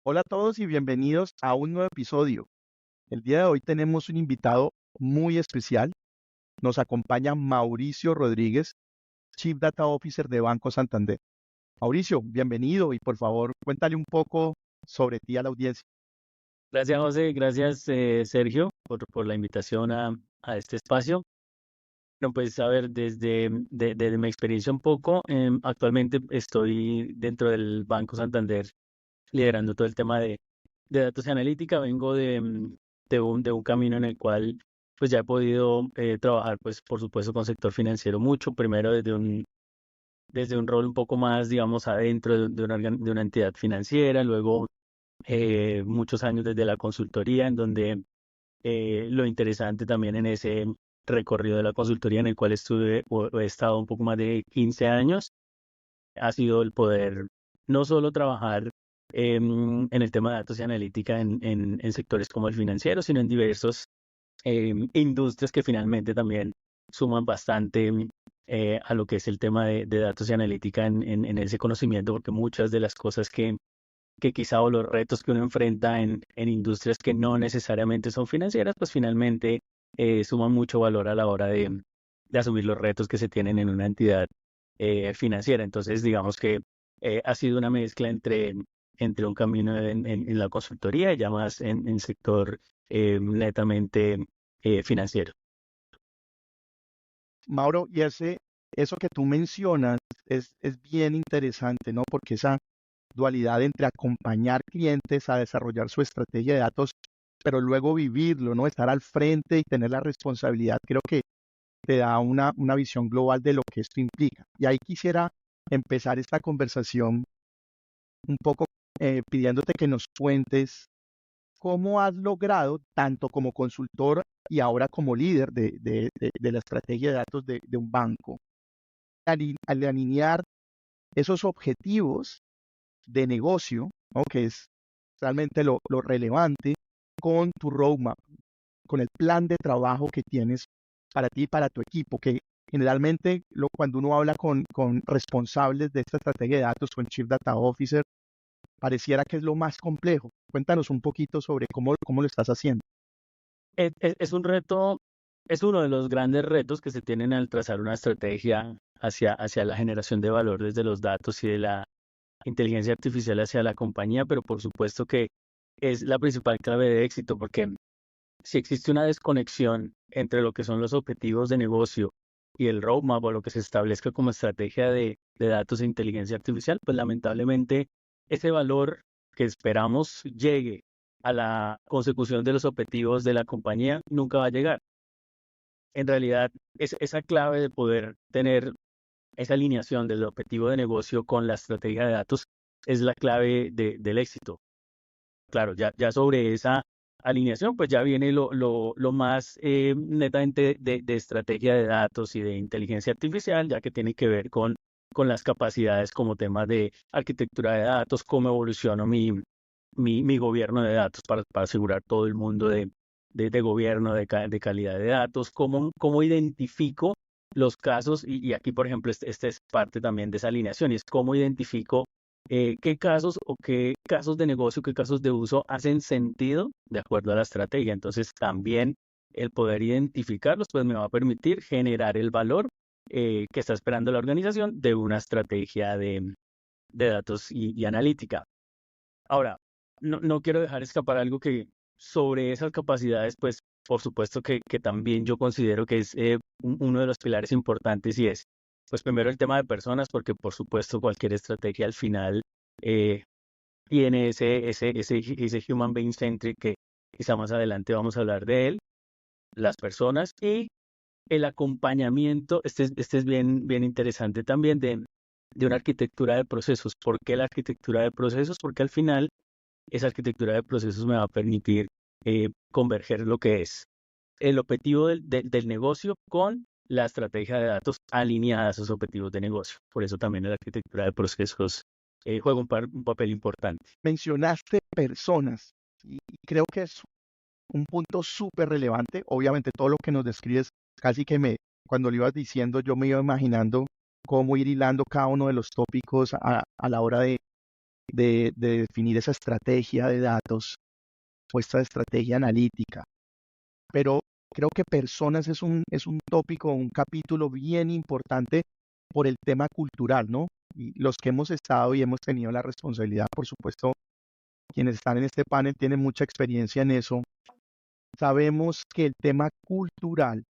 Hola a todos y bienvenidos a un nuevo episodio. El día de hoy tenemos un invitado muy especial. Nos acompaña Mauricio Rodríguez, Chief Data Officer de Banco Santander. Mauricio, bienvenido y por favor cuéntale un poco sobre ti a la audiencia. Gracias, José. Gracias, Sergio, por la invitación a este espacio. Bueno, pues a ver, desde mi experiencia un poco, actualmente estoy dentro del Banco Santander liderando todo el tema de datos y analítica. Vengo de un camino en el cual pues ya he podido trabajar, pues por supuesto, con sector financiero mucho. Primero desde un rol un poco más, digamos, adentro de una entidad financiera, luego muchos años desde la consultoría, en donde lo interesante también en ese recorrido de la consultoría en el cual estuve o he estado un poco más de 15 años, ha sido el poder no solo trabajar en el tema de datos y analítica en sectores como el financiero, sino en diversos industrias que finalmente también suman bastante a lo que es el tema de datos y analítica en ese conocimiento, porque muchas de las cosas que quizá o los retos que uno enfrenta en industrias que no necesariamente son financieras, pues finalmente suman mucho valor a la hora de asumir los retos que se tienen en una entidad financiera. Entonces, digamos que ha sido una mezcla entre un camino en la consultoría y ya más en sector netamente financiero. Mauro, y eso que tú mencionas es bien interesante, ¿no? Porque esa dualidad entre acompañar clientes a desarrollar su estrategia de datos, pero luego vivirlo, ¿no? Estar al frente y tener la responsabilidad, creo que te da una visión global de lo que esto implica. Y ahí quisiera empezar esta conversación un poco pidiéndote que nos cuentes cómo has logrado, tanto como consultor y ahora como líder de la estrategia de datos de un banco, al alinear esos objetivos de negocio, ¿no? Que es realmente lo relevante, con tu roadmap, con el plan de trabajo que tienes para ti y para tu equipo, que generalmente cuando uno habla con responsables de esta estrategia de datos, con Chief Data Officer, pareciera que es lo más complejo. Cuéntanos un poquito sobre cómo lo estás haciendo. Es un reto, es uno de los grandes retos que se tienen al trazar una estrategia hacia la generación de valor desde los datos y de la inteligencia artificial hacia la compañía, pero por supuesto que es la principal clave de éxito, porque si existe una desconexión entre lo que son los objetivos de negocio y el roadmap o lo que se establezca como estrategia de datos e inteligencia artificial, pues lamentablemente ese valor que esperamos llegue a la consecución de los objetivos de la compañía nunca va a llegar. En realidad, esa clave de poder tener esa alineación del objetivo de negocio con la estrategia de datos es la clave del éxito. Claro, ya sobre esa alineación, pues ya viene lo más netamente de estrategia de datos y de inteligencia artificial, ya que tiene que ver con las capacidades como temas de arquitectura de datos, cómo evoluciono mi gobierno de datos para asegurar todo el mundo de gobierno de calidad de datos, cómo identifico los casos, y aquí, por ejemplo, este es parte también de esa alineación, y es cómo identifico qué casos o qué casos de negocio, qué casos de uso hacen sentido de acuerdo a la estrategia. Entonces, también el poder identificarlos, pues me va a permitir generar el valor que está esperando la organización de una estrategia de datos y analítica. Ahora, no quiero dejar escapar algo que sobre esas capacidades, pues por supuesto que también yo considero que es uno de los pilares importantes y es, pues primero el tema de personas, porque por supuesto cualquier estrategia al final eh, tiene ese human being centric que quizá más adelante vamos a hablar de él, las personas y el acompañamiento, este es bien interesante también de una arquitectura de procesos. ¿Por qué la arquitectura de procesos? Porque al final esa arquitectura de procesos me va a permitir converger lo que es el objetivo del negocio con la estrategia de datos alineada a esos objetivos de negocio. Por eso también la arquitectura de procesos juega un papel importante. Mencionaste personas y creo que es un punto súper relevante. Obviamente todo lo que nos describes, casi que cuando lo ibas diciendo, yo me iba imaginando cómo ir hilando cada uno de los tópicos a la hora de definir esa estrategia de datos o esta estrategia analítica. Pero creo que personas es un tópico, un capítulo bien importante por el tema cultural, ¿no? Y los que hemos estado y hemos tenido la responsabilidad, por supuesto, quienes están en este panel tienen mucha experiencia en eso. Sabemos que el tema cultural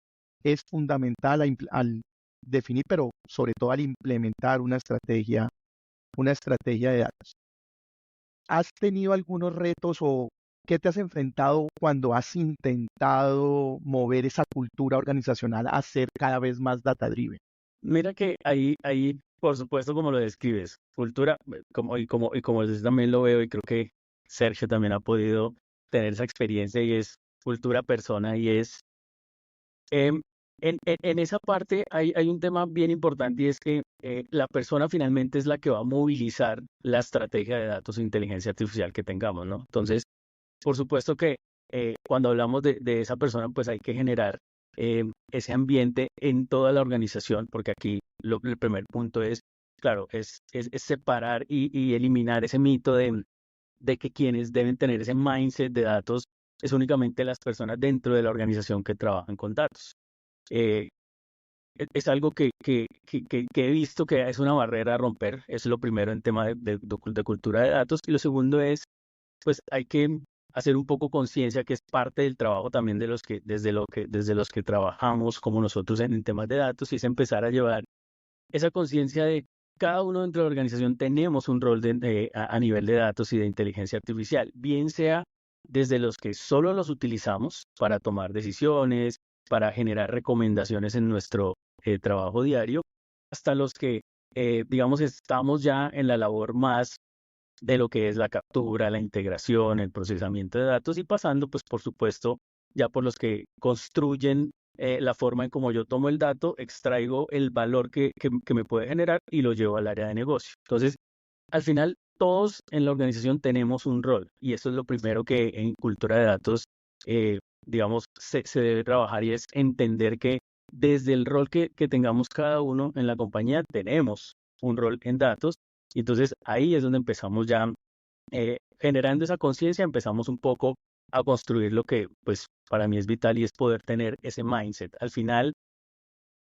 es fundamental al definir, pero sobre todo al implementar una estrategia de datos. ¿Has tenido algunos retos o qué te has enfrentado cuando has intentado mover esa cultura organizacional a ser cada vez más data driven? Mira que ahí, por supuesto, como lo describes, cultura, como yo también lo veo y creo que Sergio también ha podido tener esa experiencia y es cultura persona y es, em, en esa parte hay un tema bien importante y es que la persona finalmente es la que va a movilizar la estrategia de datos e inteligencia artificial que tengamos, ¿no? Entonces, por supuesto que cuando hablamos de esa persona, pues hay que generar ese ambiente en toda la organización, porque aquí el primer punto es, claro, es separar y eliminar ese mito de que quienes deben tener ese mindset de datos es únicamente las personas dentro de la organización que trabajan con datos. Eh, es algo que he visto que es una barrera a romper, eso es lo primero en tema de cultura de datos, y lo segundo es pues hay que hacer un poco conciencia que es parte del trabajo también de los que, desde los que trabajamos como nosotros en temas de datos, y es empezar a llevar esa conciencia de cada uno dentro de la organización tenemos un rol a nivel de datos y de inteligencia artificial, bien sea desde los que solo los utilizamos para tomar decisiones, para generar recomendaciones en nuestro trabajo diario, hasta los que, digamos, estamos ya en la labor más de lo que es la captura, la integración, el procesamiento de datos y pasando, pues, por supuesto, ya por los que construyen la forma en cómo yo tomo el dato, extraigo el valor que me puede generar y lo llevo al área de negocio. Entonces, al final, todos en la organización tenemos un rol y eso es lo primero que en cultura de datos, digamos, se debe trabajar y es entender que desde el rol que tengamos cada uno en la compañía, tenemos un rol en datos y entonces ahí es donde empezamos ya generando esa conciencia, empezamos un poco a construir lo que pues para mí es vital y es poder tener ese mindset. Al final,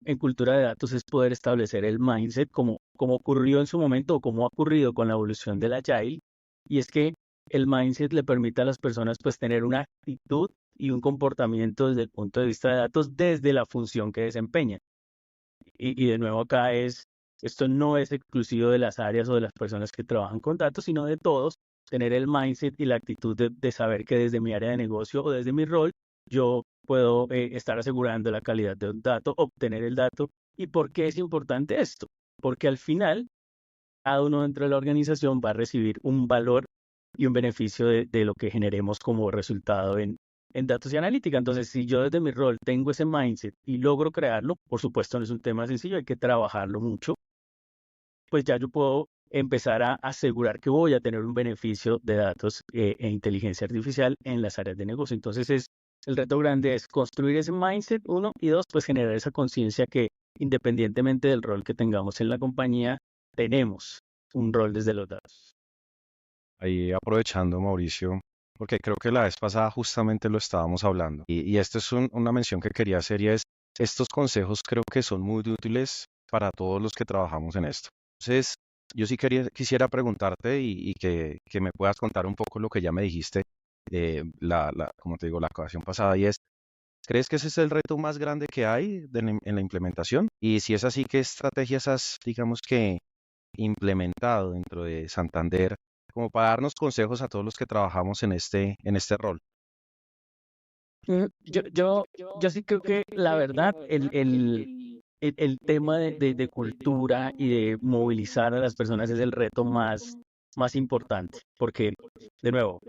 en cultura de datos es poder establecer el mindset como ocurrió en su momento o como ha ocurrido con la evolución del Agile, y es que el mindset le permite a las personas pues tener una actitud y un comportamiento desde el punto de vista de datos desde la función que desempeñan. Y de nuevo acá esto no es exclusivo de las áreas o de las personas que trabajan con datos, sino de todos, tener el mindset y la actitud de saber que desde mi área de negocio o desde mi rol, yo puedo estar asegurando la calidad de un dato, obtener el dato. ¿Y por qué es importante esto? Porque al final, cada uno dentro de la organización va a recibir un valor y un beneficio de lo que generemos como resultado en datos y analítica. Entonces, si yo desde mi rol tengo ese mindset y logro crearlo, por supuesto no es un tema sencillo, hay que trabajarlo mucho, pues ya yo puedo empezar a asegurar que voy a tener un beneficio de datos e inteligencia artificial en las áreas de negocio. Entonces, el reto grande es construir ese mindset, uno, y dos, pues generar esa conciencia que independientemente del rol que tengamos en la compañía, tenemos un rol desde los datos. Ahí aprovechando, Mauricio, porque creo que la vez pasada justamente lo estábamos hablando. Y esta es una mención que quería hacer y es, estos consejos creo que son muy útiles para todos los que trabajamos en esto. Entonces, yo sí quisiera preguntarte y que me puedas contar un poco lo que ya me dijiste, como te digo, la ocasión pasada, y es, ¿crees que ese es el reto más grande que hay en la implementación? Y si es así, ¿qué estrategias has, digamos que, implementado dentro de Santander como para darnos consejos a todos los que trabajamos en este rol? Yo sí creo que la verdad, el tema de cultura y de movilizar a las personas es el reto más importante, porque, de nuevo,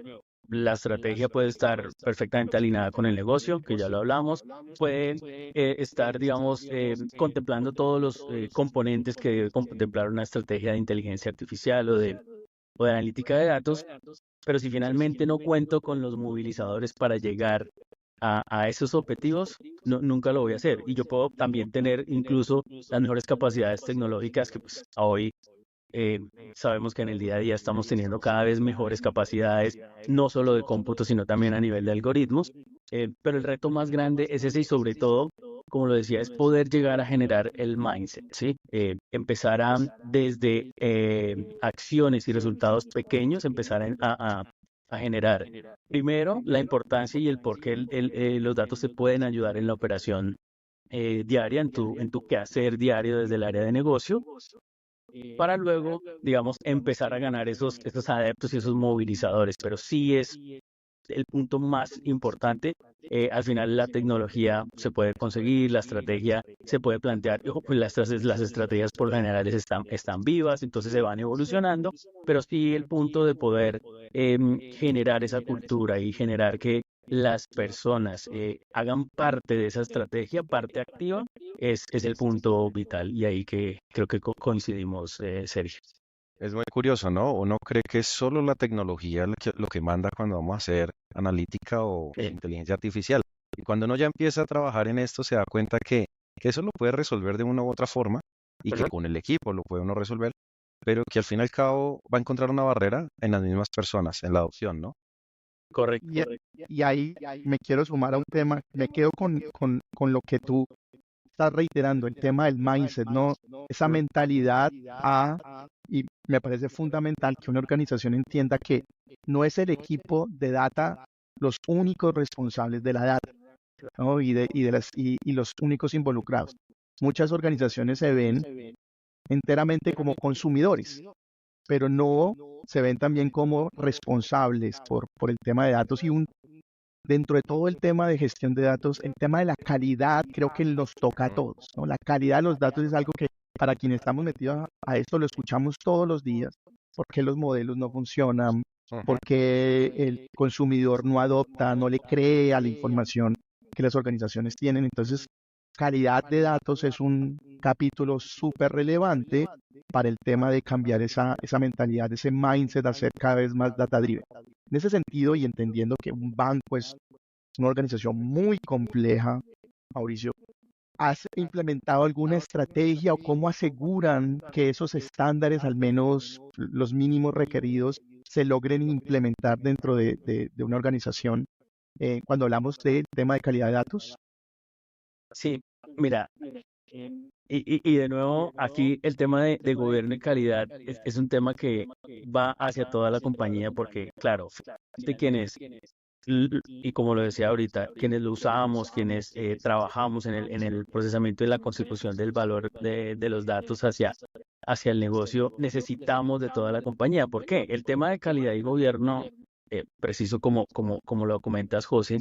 la estrategia puede estar perfectamente alineada con el negocio, que ya lo hablamos, puede estar, digamos, contemplando todos los componentes que debe contemplar una estrategia de inteligencia artificial o de analítica de datos, pero si finalmente no cuento con los movilizadores para llegar a esos objetivos, nunca lo voy a hacer. Y yo puedo también tener incluso las mejores capacidades tecnológicas que pues, hoy Sabemos que en el día a día estamos teniendo cada vez mejores capacidades, no solo de cómputo, sino también a nivel de algoritmos. Pero el reto más grande es ese y sobre todo, como lo decía, es poder llegar a generar el mindset, ¿sí? Empezar desde acciones y resultados pequeños, empezar a generar primero la importancia y el por qué los datos te pueden ayudar en la operación diaria, en tu quehacer diario desde el área de negocio, para luego, digamos, empezar a ganar esos adeptos y esos movilizadores. Pero sí es el punto más importante. Al final la tecnología se puede conseguir, la estrategia se puede plantear, y, ojo, pues las estrategias por lo general están vivas, entonces se van evolucionando, pero sí el punto de poder generar esa cultura y generar que las personas hagan parte de esa estrategia, parte activa, es el punto vital y ahí que creo que coincidimos, Sergio. Es muy curioso, ¿no? Uno cree que es solo la tecnología lo que manda cuando vamos a hacer analítica o Eh, inteligencia artificial. Y cuando uno ya empieza a trabajar en esto, se da cuenta que eso lo puede resolver de una u otra forma y que Ujú. con el equipo lo puede uno resolver, pero que al fin y al cabo va a encontrar una barrera en las mismas personas, en la adopción, ¿no? Correcto. Y, y ahí me quiero sumar a un tema, me quedo con lo que tú estás reiterando, el tema del mindset, ¿no? Esa mentalidad y me parece fundamental que una organización entienda que no es el equipo de data los únicos responsables de la data, ¿no? Y los únicos involucrados. Muchas organizaciones se ven enteramente como consumidores, pero no se ven también como responsables por el tema de datos dentro de todo el tema de gestión de datos, el tema de la calidad creo que nos toca a todos, ¿no? La calidad de los datos es algo que para quienes estamos metidos a esto lo escuchamos todos los días, por qué los modelos no funcionan, por Ujú. qué el consumidor no adopta, no le cree a la información que las organizaciones tienen. Entonces, calidad de datos es un capítulo súper relevante para el tema de cambiar esa mentalidad, ese mindset, a ser cada vez más data driven. En ese sentido, y entendiendo que un banco es una organización muy compleja, Mauricio, ¿has implementado alguna estrategia o cómo aseguran que esos estándares, al menos los mínimos requeridos, se logren implementar dentro de una organización cuando hablamos del tema de calidad de datos? Sí, mira, y de nuevo, aquí el tema de gobierno y calidad es un tema que va hacia toda la compañía porque, claro, de quienes, y como lo decía ahorita, quienes lo usamos, quienes trabajamos en el procesamiento y la consecución del valor de los datos hacia el negocio, necesitamos de toda la compañía. ¿Por qué? El tema de calidad y gobierno, preciso como lo comentas, José,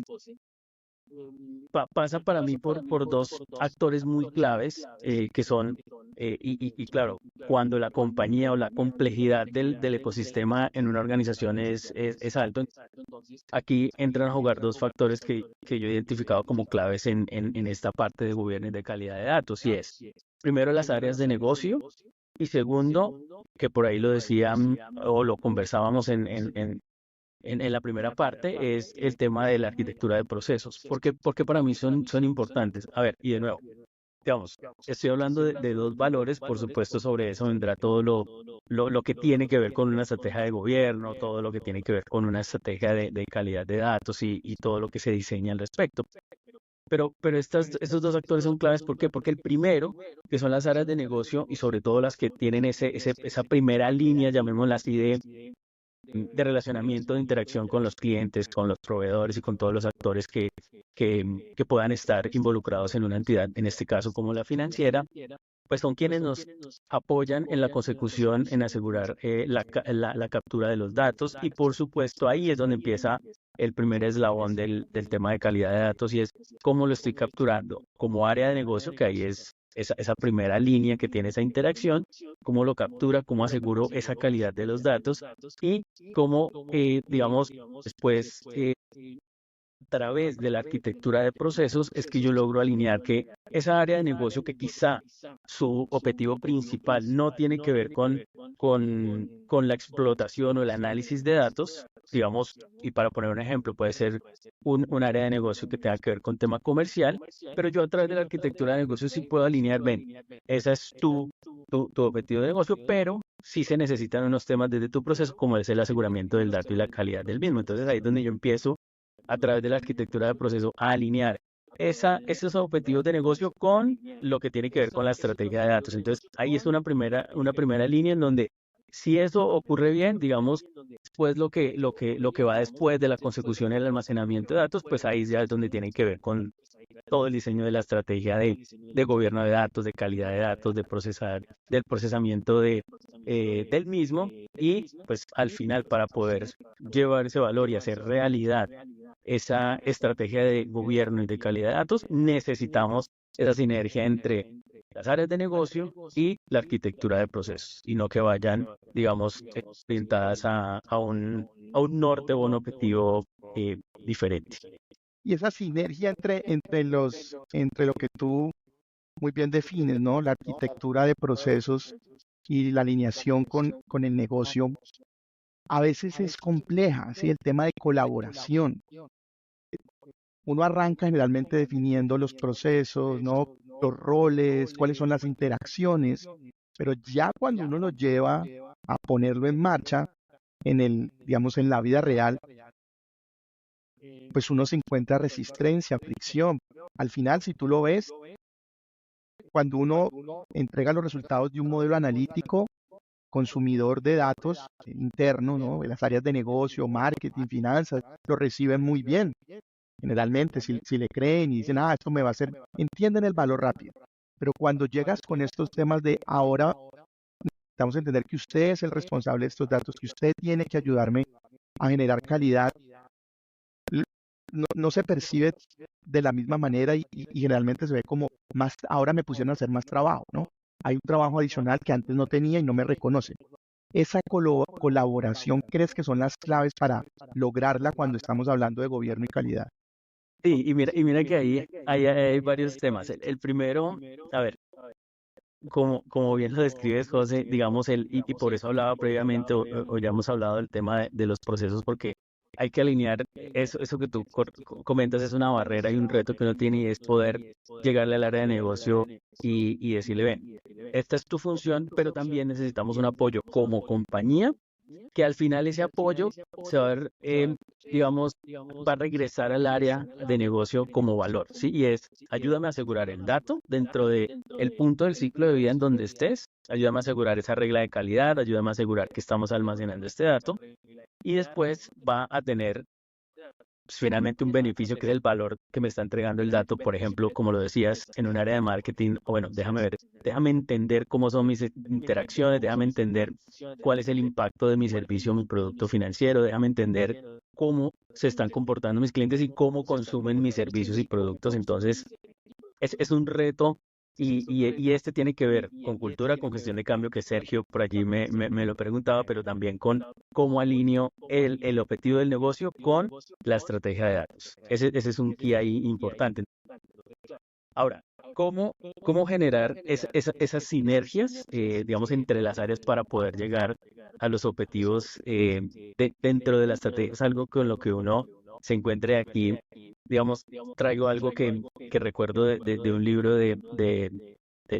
pasa para mí por dos actores muy claves que son, y claro, cuando la compañía o la complejidad del ecosistema en una organización es alto, aquí entran a jugar dos factores que yo he identificado como claves en esta parte de gobierno y de calidad de datos, y es, primero, las áreas de negocio, y segundo, que por ahí lo decían o lo conversábamos en la primera parte, es el tema de la arquitectura de procesos. Porque para mí son importantes. A ver, y de nuevo, digamos, estoy hablando de dos valores, por supuesto, sobre eso vendrá todo lo que tiene que ver con una estrategia de gobierno, todo lo que tiene que ver con una estrategia de calidad de datos y todo lo que se diseña al respecto. Pero estos dos actores son claves, ¿por qué? Porque el primero, que son las áreas de negocio y sobre todo las que tienen esa primera línea, llamémosla así, de relacionamiento, de interacción con los clientes, con los proveedores y con todos los actores que puedan estar involucrados en una entidad, en este caso como la financiera, pues son quienes nos apoyan en la consecución, en asegurar la captura de los datos y por supuesto ahí es donde empieza el primer eslabón del tema de calidad de datos y es cómo lo estoy capturando como área de negocio, que ahí es esa primera línea que tiene esa interacción, cómo lo captura, cómo aseguro esa calidad de los datos y cómo, digamos, después a través de la arquitectura de procesos es que yo logro alinear que esa área de negocio que quizá su objetivo principal no tiene que ver con la explotación o el análisis de datos, digamos, y para poner un ejemplo, puede ser un área de negocio que tenga que ver con tema comercial, pero yo a través de la arquitectura de negocio sí puedo alinear, ven, esa es tu objetivo de negocio, pero sí se necesitan unos temas desde tu proceso, como es el aseguramiento del dato y la calidad del mismo. Entonces ahí es donde yo empiezo, a través de la arquitectura de proceso, a alinear esos objetivos de negocio con lo que tiene que ver con la estrategia de datos. Entonces ahí es una primera línea en donde, si eso ocurre bien, digamos, pues lo que va después de la consecución y el almacenamiento de datos, pues ahí ya es donde tienen que ver con todo el diseño de la estrategia de gobierno de datos, de calidad de datos, del procesamiento del mismo, y pues al final, para poder llevar ese valor y hacer realidad esa estrategia de gobierno y de calidad de datos, necesitamos esa sinergia entre las áreas de negocio y la arquitectura de procesos, y no que vayan, digamos, orientadas a un norte o un objetivo diferente. Y esa sinergia entre lo que tú muy bien defines, ¿no? La arquitectura de procesos y la alineación con el negocio, a veces es compleja, ¿sí? El tema de colaboración. Uno arranca generalmente definiendo los procesos, ¿no? Los roles, cuáles son las interacciones, pero ya cuando uno lo lleva a ponerlo en marcha digamos, en la vida real, pues uno se encuentra resistencia, fricción. Al final, si tú lo ves, cuando uno entrega los resultados de un modelo analítico, consumidor de datos interno, ¿no? En las áreas de negocio, marketing, finanzas, lo reciben muy bien. Generalmente, si le creen y dicen, esto me va a hacer, entienden el valor rápido. Pero cuando llegas con estos temas de ahora, vamos a entender que usted es el responsable de estos datos, que usted tiene que ayudarme a generar calidad, no se percibe de la misma manera y generalmente se ve como más, ahora me pusieron a hacer más trabajo, ¿no? Hay un trabajo adicional que antes no tenía y no me reconocen. ¿Esa colaboración crees que son las claves para lograrla cuando estamos hablando de gobierno y calidad? Sí, y mira que ahí hay varios temas. El primero, a ver, como bien lo describes, José, digamos, y por eso hablaba previamente, o ya hemos hablado del tema de los procesos, porque hay que alinear eso que tú comentas, es una barrera y un reto que uno tiene, y es poder llegarle al área de negocio y decirle, ven, esta es tu función, pero también necesitamos un apoyo como compañía, que al final ese apoyo se va a ver, digamos, va a regresar al área de negocio como valor, ¿sí? Y es, ayúdame a asegurar el dato dentro de el punto del ciclo de vida en donde estés, ayúdame a asegurar esa regla de calidad, ayúdame a asegurar que estamos almacenando este dato, y después va a tener, pues, finalmente, un beneficio, que es el valor que me está entregando el dato. Por ejemplo, como lo decías, en un área de marketing, o bueno, déjame ver, déjame entender cómo son mis interacciones, déjame entender cuál es el impacto de mi servicio o mi producto financiero, déjame entender cómo se están comportando mis clientes y cómo consumen mis servicios y productos. Entonces, es un reto, y este tiene que ver con cultura, con gestión de cambio, que Sergio por allí me lo preguntaba, pero también con cómo alineo el objetivo del negocio con la estrategia de datos. Ese es un key ahí importante. Ahora, ¿cómo generar esas sinergias, digamos, entre las áreas para poder llegar a los objetivos dentro de la estrategia? Es algo con lo que uno se encuentre aquí. Digamos, traigo algo que recuerdo de un libro de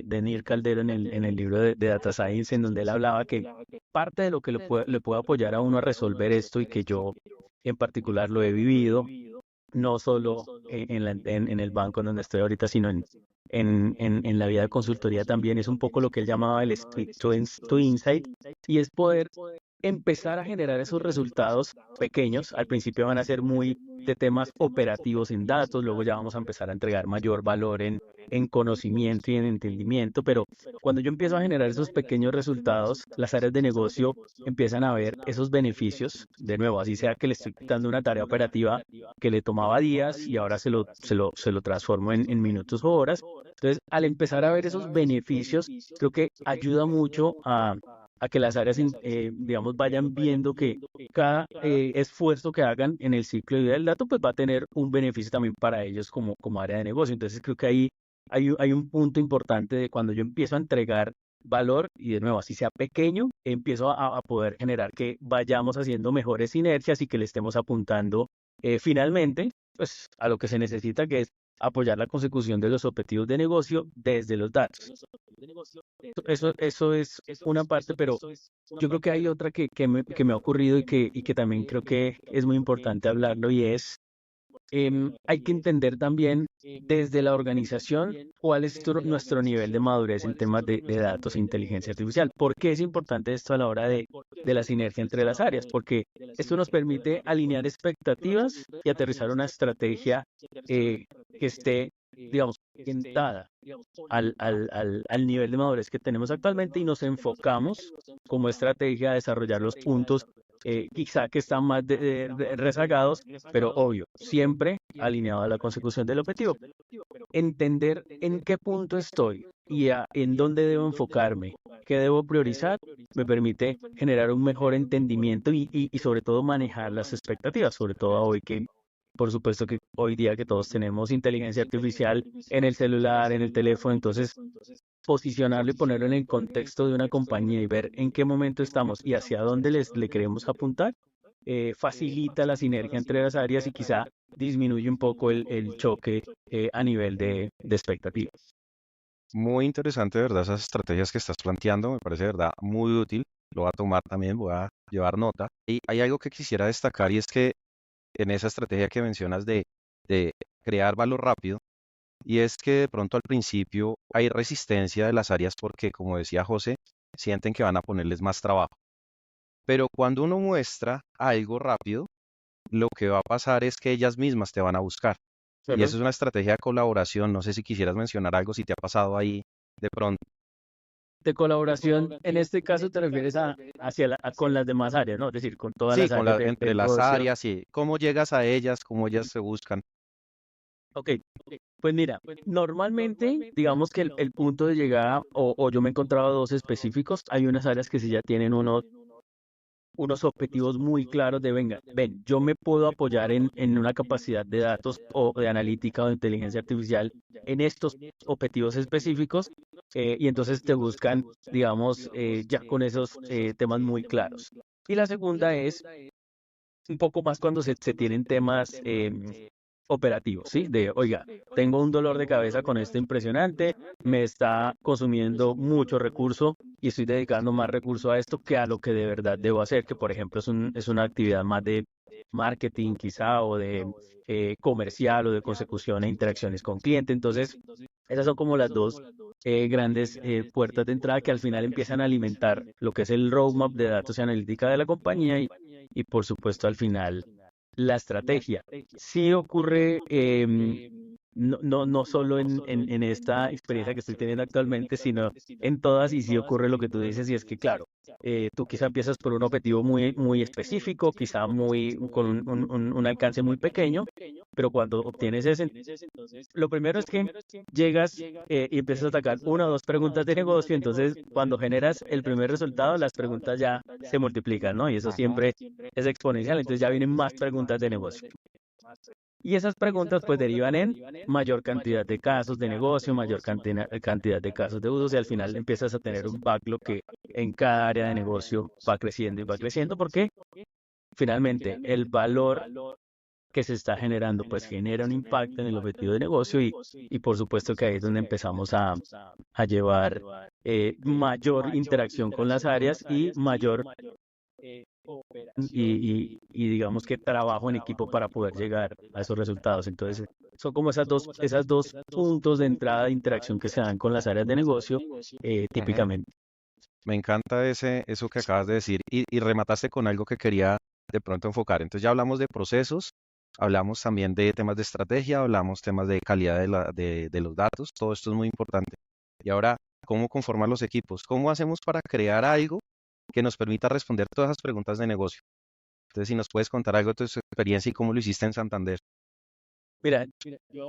Neil Caldero, en el libro de Data Science, en donde él hablaba que parte de lo que le puede apoyar a uno a resolver esto, y que yo en particular lo he vivido, no solo en el banco en donde estoy ahorita, sino en la vida de consultoría también, es un poco lo que él llamaba el script to insight, y es poder empezar a generar esos resultados pequeños. Al principio van a ser muy de temas operativos en datos, luego ya vamos a empezar a entregar mayor valor en conocimiento y en entendimiento, pero cuando yo empiezo a generar esos pequeños resultados, las áreas de negocio empiezan a ver esos beneficios, de nuevo, así sea que le estoy dando una tarea operativa que le tomaba días y ahora se lo transformo en minutos o horas. Entonces, al empezar a ver esos beneficios, creo que ayuda mucho a que las áreas, digamos, vayan viendo que cada esfuerzo que hagan en el ciclo de vida del dato, pues va a tener un beneficio también para ellos como área de negocio. Entonces, creo que ahí hay un punto importante de cuando yo empiezo a entregar valor, y de nuevo, así sea pequeño, empiezo a poder generar que vayamos haciendo mejores sinergias y que le estemos apuntando finalmente, pues, a lo que se necesita, que es apoyar la consecución de los objetivos de negocio desde los datos. Eso es una parte, pero yo creo que hay otra que me ha ocurrido y que también creo que es muy importante hablarlo y es, hay que entender también desde la organización cuál es nuestro nivel de madurez en temas de datos e inteligencia artificial. ¿Por qué es importante esto a la hora de la sinergia entre las áreas? Porque esto nos permite alinear expectativas y aterrizar una estrategia que esté, digamos, orientada al nivel de madurez que tenemos actualmente y nos enfocamos como estrategia a desarrollar los puntos quizá que están más rezagados, pero obvio, siempre alineado a la consecución del objetivo. Entender en qué punto estoy y en dónde debo enfocarme, qué debo priorizar, me permite generar un mejor entendimiento y sobre todo manejar las expectativas, sobre todo hoy que, por supuesto que hoy día que todos tenemos inteligencia artificial en el celular, en el teléfono, entonces posicionarlo y ponerlo en el contexto de una compañía y ver en qué momento estamos y hacia dónde le queremos apuntar, facilita la sinergia entre las áreas y quizá disminuye un poco el choque a nivel de expectativas. Muy interesante, de verdad, esas estrategias que estás planteando, me parece, de verdad, muy útil. Lo voy a tomar también, voy a llevar nota. Y hay algo que quisiera destacar y es que en esa estrategia que mencionas de crear valor rápido, y es que de pronto al principio hay resistencia de las áreas porque, como decía José, sienten que van a ponerles más trabajo. Pero cuando uno muestra algo rápido, lo que va a pasar es que ellas mismas te van a buscar. Y eso Ujú. es una estrategia de colaboración. No sé si quisieras mencionar algo, si te ha pasado ahí de pronto. De colaboración, en este caso te refieres con las demás áreas, ¿no? Es decir, con todas Sí, las áreas de entre las negocio. áreas y cómo llegas a ellas, cómo ellas se buscan. Ok, pues mira, normalmente digamos que el punto de llegada, o yo me he encontrado dos específicos, hay unas áreas que sí ya tienen unos objetivos muy claros de, venga, ven, yo me puedo apoyar en una capacidad de datos o de analítica o de inteligencia artificial en estos objetivos específicos y entonces te buscan, digamos, ya con esos temas muy claros. Y la segunda es un poco más cuando se tienen temas operativos, ¿sí? De, oiga, tengo un dolor de cabeza con esto impresionante, me está consumiendo mucho recurso y estoy dedicando más recurso a esto que a lo que de verdad debo hacer, que por ejemplo es una actividad más de marketing quizá o de comercial o de consecución e interacciones con cliente. Entonces, esas son como las dos grandes puertas de entrada que al final empiezan a alimentar lo que es el roadmap de datos y analítica de la compañía y por supuesto al final la estrategia. Sí ocurre, no solo en esta experiencia que estoy teniendo actualmente, sino en todas y sí ocurre lo que tú dices y es que, claro, tú quizá empiezas por un objetivo muy específico, quizá con un alcance muy pequeño, pero cuando obtienes ese, lo primero es que llegas y empiezas a atacar una o dos preguntas de negocio, entonces cuando generas el primer resultado, las preguntas ya se multiplican, ¿no? Y eso siempre es exponencial, entonces ya vienen más preguntas de negocio. Y esas preguntas pues derivan en mayor cantidad de casos de negocio, mayor cantidad de casos de usos y al final empiezas a tener un backlog que en cada área de negocio va creciendo y va creciendo porque finalmente el valor que se está generando pues genera un impacto en el objetivo de negocio y por supuesto que ahí es donde empezamos a llevar mayor interacción con las áreas y mayor y digamos que trabajo en equipo para poder llegar a esos resultados. Entonces, son como esas dos puntos de entrada de interacción que se dan con las áreas de negocio Ujú. típicamente. Me encanta eso que acabas de decir y remataste con algo que quería de pronto enfocar. Entonces ya hablamos de procesos, hablamos también de temas de estrategia, hablamos temas de calidad de los datos, todo esto es muy importante. Y ahora, ¿cómo conformar los equipos? ¿Cómo hacemos para crear algo que nos permita responder todas esas preguntas de negocio? Entonces, si nos puedes contar algo de tu experiencia y cómo lo hiciste en Santander. Mira,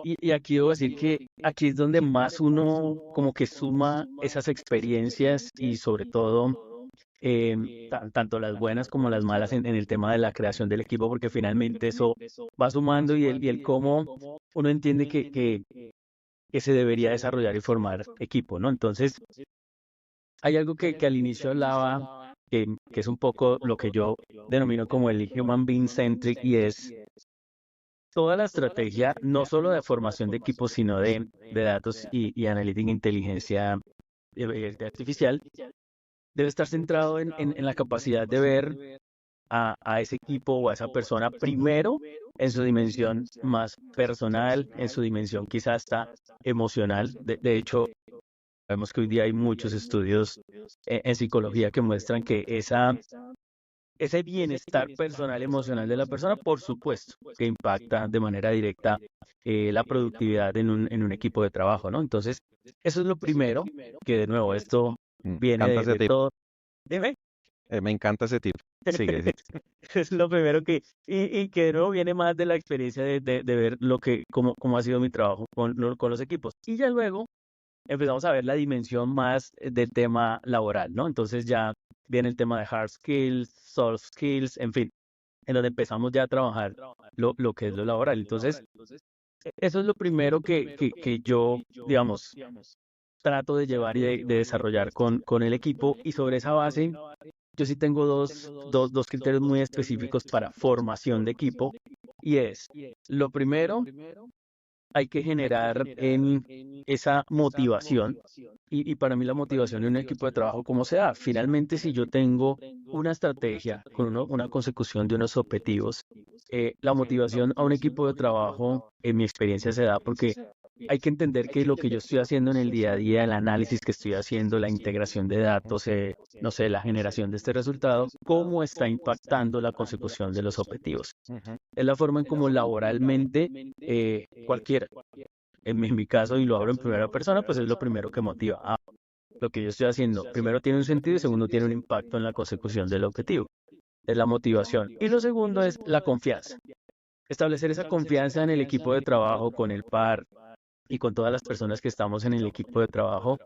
y aquí debo decir que aquí es donde más uno como que suma esas experiencias y sobre todo tanto las buenas como las malas en el tema de la creación del equipo, porque finalmente eso va sumando y el cómo uno entiende que se debería desarrollar y formar equipo, ¿no? Entonces, hay algo que al inicio hablaba, que es un poco lo que yo denomino como el human being centric y es toda la estrategia, no solo de formación de equipos, sino de datos y analítica e inteligencia artificial, debe estar centrado en la capacidad de ver a ese equipo o a esa persona primero en su dimensión más personal, en su dimensión quizás hasta emocional. De hecho, sabemos que hoy día hay muchos estudios en psicología que muestran que ese bienestar personal emocional de la persona, por supuesto, que impacta de manera directa la productividad en un equipo de trabajo, ¿no? Entonces, eso es lo primero, que de nuevo, esto Me viene encanta ese de tip. todo. Dime. Me encanta ese tip. Sigue, sigue. Es lo primero y que de nuevo viene más de la experiencia de ver cómo ha sido mi trabajo con los equipos. Y ya luego empezamos a ver la dimensión más del tema laboral, ¿no? Entonces ya viene el tema de hard skills, soft skills, en fin, en donde empezamos ya a trabajar lo que es lo laboral. Entonces, eso es lo primero que yo, digamos, trato de llevar y de desarrollar con el equipo, y sobre esa base yo sí tengo dos criterios muy específicos para formación de equipo, y es, lo primero, hay que generar en esa motivación, y para mí la motivación en un equipo de trabajo, ¿cómo se da? Finalmente, si yo tengo una estrategia con una consecución de unos objetivos, la motivación a un equipo de trabajo, en mi experiencia, se da porque hay que entender que lo que yo estoy haciendo en el día a día, el análisis que estoy haciendo, la integración de datos, no sé, la generación de este resultado, cómo está impactando la consecución de los objetivos. Ujú. Es la forma en cómo laboralmente cualquiera, en mi caso, y lo hablo en primera persona, pues es lo primero que motiva. Lo que yo estoy haciendo, primero tiene un sentido y segundo tiene un impacto en la consecución del objetivo. Es la motivación. Y lo segundo es la confianza. Establecer esa confianza en el equipo de trabajo, con el par y con todas las personas que estamos en el equipo de trabajo,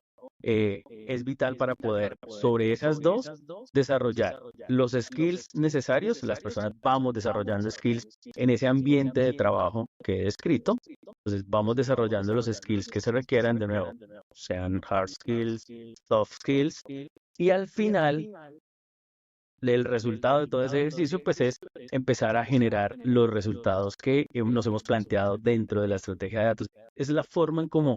es vital para poder, sobre esas dos, desarrollar los skills necesarios. Las personas vamos desarrollando skills en ese ambiente de trabajo que he descrito. Entonces, vamos desarrollando los skills que se requieran, de nuevo, sean hard skills, soft skills, y al final, el resultado de todo ese ejercicio, pues es empezar a generar los resultados que nos hemos planteado dentro de la estrategia de datos. Es la forma en cómo,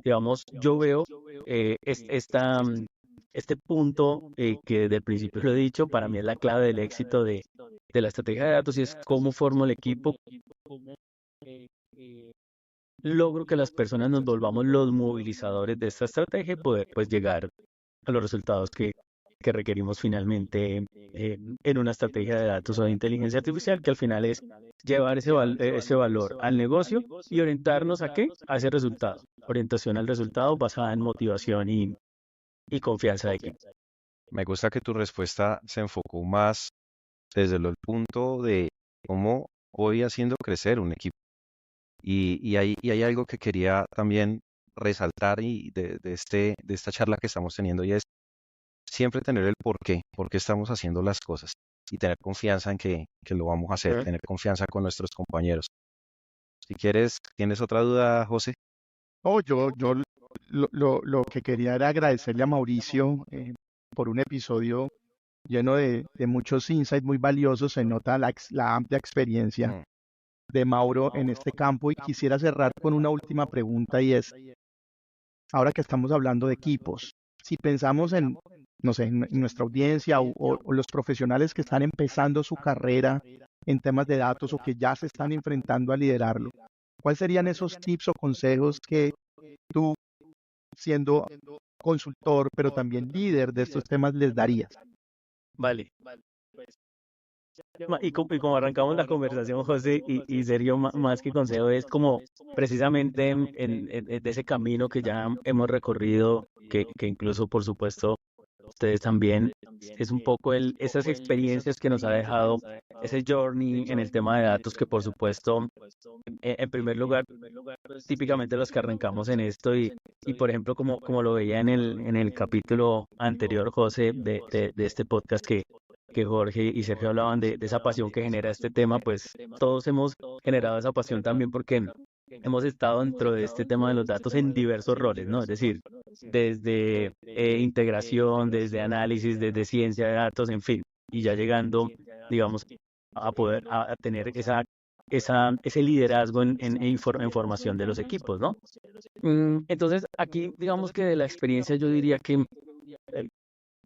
digamos, yo veo este punto, que desde el principio lo he dicho, para mí es la clave del éxito de la estrategia de datos, y es cómo formo el equipo, logro que las personas nos volvamos los movilizadores de esta estrategia y poder, pues, llegar a los resultados que requerimos finalmente en una estrategia de datos o de inteligencia artificial, que al final es llevar ese valor al negocio y orientarnos ¿a qué? A ese resultado. Orientación al resultado basada en motivación y confianza de equipo. Me gusta que tu respuesta se enfocó más desde el punto de cómo voy haciendo crecer un equipo. Y hay algo que quería también resaltar de esta charla que estamos teniendo, y es siempre tener el por qué estamos haciendo las cosas, y tener confianza en que lo vamos a hacer, tener confianza con nuestros compañeros. Si quieres, ¿tienes otra duda, José? Oh, yo lo que quería era agradecerle a Mauricio por un episodio lleno de muchos insights muy valiosos. Se nota la amplia experiencia Mm, de Mauro en este campo, y quisiera cerrar con una última pregunta, y es, ahora que estamos hablando de equipos, si pensamos en, no sé, en nuestra audiencia o los profesionales que están empezando su carrera en temas de datos o que ya se están enfrentando a liderarlo, ¿cuáles serían esos tips o consejos que tú, siendo consultor, pero también líder de estos temas, les darías? Vale. Y como arrancamos la conversación, José, y Sergio, más que consejo, es como precisamente de ese camino que ya hemos recorrido, que incluso, por supuesto, ustedes también, es un poco esas experiencias que nos ha dejado ese journey en el tema de datos, que por supuesto, en primer lugar, típicamente los que arrancamos en esto, y por ejemplo, como lo veía en el capítulo anterior, José, de este podcast, que Jorge y Sergio hablaban de esa pasión que genera este tema, pues todos hemos generado esa pasión también, porque hemos estado dentro de este tema de los datos en diversos roles, ¿no? Es decir, desde integración, desde análisis, desde ciencia de datos, en fin, y ya llegando, digamos, a poder a tener esa ese liderazgo en formación de los equipos, ¿no? Entonces, aquí digamos que de la experiencia yo diría que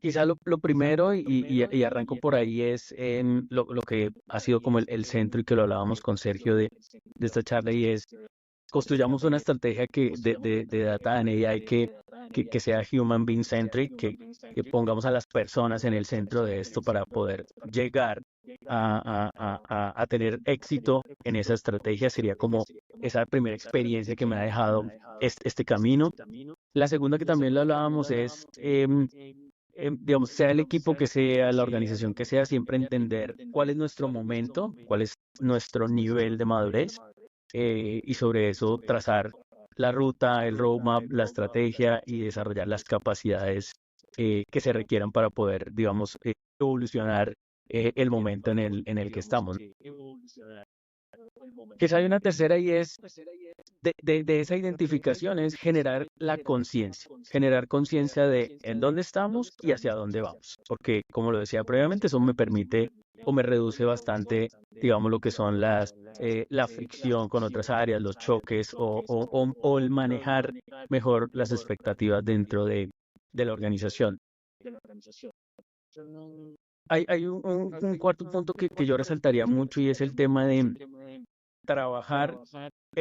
quizá lo primero, y arranco por ahí, es lo que ha sido como el centro y que lo hablábamos con Sergio de esta charla, y es construyamos una estrategia de data and AI que sea human being centric, que pongamos a las personas en el centro de esto para poder llegar a tener éxito en esa estrategia. Sería como esa primera experiencia que me ha dejado este camino. La segunda, que también lo hablábamos, es, digamos, sea el equipo que sea, la organización que sea, siempre entender cuál es nuestro momento, cuál es nuestro nivel de madurez, y sobre eso trazar la ruta, el roadmap, la estrategia y desarrollar las capacidades que se requieran para poder, digamos, evolucionar el momento en el que estamos. Quizá hay una tercera, y es de esa identificación, es generar conciencia de en dónde estamos y hacia dónde vamos, porque como lo decía previamente, eso me permite o me reduce bastante, digamos, lo que son la fricción con otras áreas, los choques o el manejar mejor las expectativas dentro de la organización. Hay un cuarto punto que yo resaltaría mucho, y es el tema de trabajar.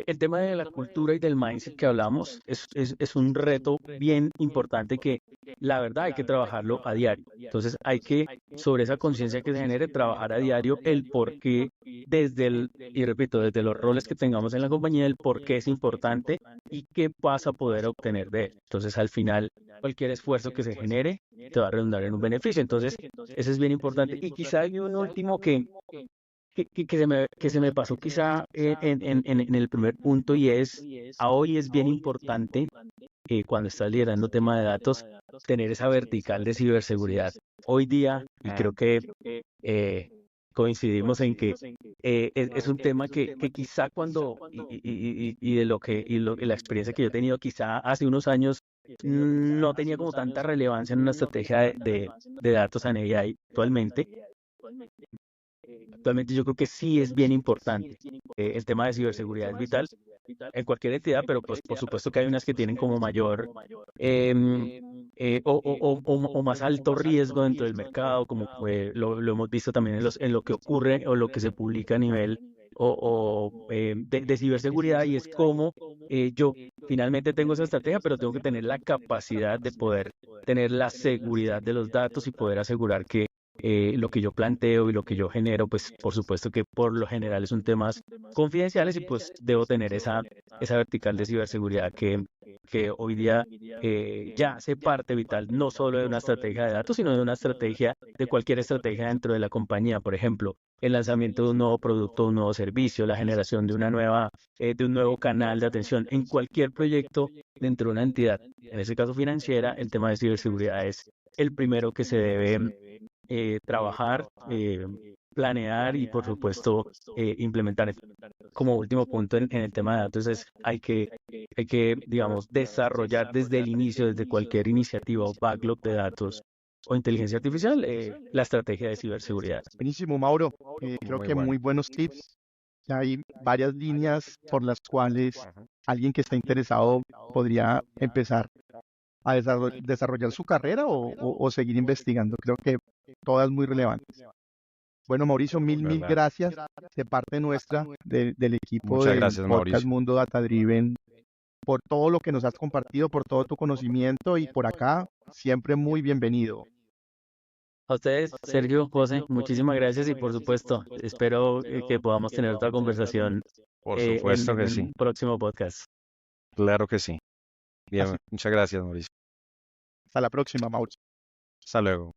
El tema de la cultura y del mindset que hablamos es un reto bien importante que la verdad hay que trabajarlo a diario. Entonces hay que, sobre esa conciencia que se genere, trabajar a diario el por qué, y repito, desde los roles que tengamos en la compañía, el por qué es importante y qué vas a poder obtener de él. Entonces al final, cualquier esfuerzo que se genere te va a redundar en un beneficio. Entonces, eso es bien importante. Y quizá hay un último que se me pasó quizá en el primer punto, y es, a hoy es bien importante, cuando estás liderando tema de datos, tener esa vertical de ciberseguridad. Hoy día, y creo que coincidimos en que es un tema que quizá y de lo que, y la experiencia que yo he tenido, quizá hace unos años no tenía como tanta relevancia en una estrategia de datos en AI actualmente. Actualmente yo creo que sí es bien importante. El tema de ciberseguridad es vital en cualquier entidad, pero pues por supuesto que hay unas que tienen como mayor em, o más alto riesgo dentro del mercado, como lo hemos visto también en lo que ocurre o lo que se publica a nivel de ciberseguridad, y es como yo finalmente tengo esa estrategia, pero tengo que tener la capacidad de poder tener la seguridad de los datos y poder asegurar que lo que yo planteo y lo que yo genero, pues por supuesto que por lo general son temas confidenciales, y pues debo tener esa vertical de ciberseguridad que hoy día ya hace parte vital, no solo de una estrategia de datos, sino de una estrategia, de cualquier estrategia dentro de la compañía. Por ejemplo, el lanzamiento de un nuevo producto, un nuevo servicio, la generación de un nuevo canal de atención en cualquier proyecto dentro de una entidad. En ese caso financiera, el tema de ciberseguridad es el primero que se debe trabajar, planear y por supuesto implementar. Como último punto en el tema de datos, hay que, digamos, desarrollar desde el inicio, desde cualquier iniciativa o backlog de datos o inteligencia artificial, la estrategia de ciberseguridad. Buenísimo, Mauro. Creo Muy que bueno. muy buenos tips. Hay varias líneas por las cuales alguien que está interesado podría empezar a desarrollar su carrera o seguir investigando. Creo que todas muy relevantes. Bueno, Mauricio, mil ¿Verdad? gracias de parte nuestra, del equipo Muchas del gracias, podcast Mauricio. Mundo Data Driven, por todo lo que nos has compartido, por todo tu conocimiento, y por acá, siempre muy bienvenido. A ustedes, Sergio, José, muchísimas gracias, y por supuesto, espero que podamos tener otra conversación Por en supuesto en que un sí. próximo podcast. Claro que sí. Así, Bien, muchas gracias, Mauricio. hasta la próxima, Mauricio. Hasta luego.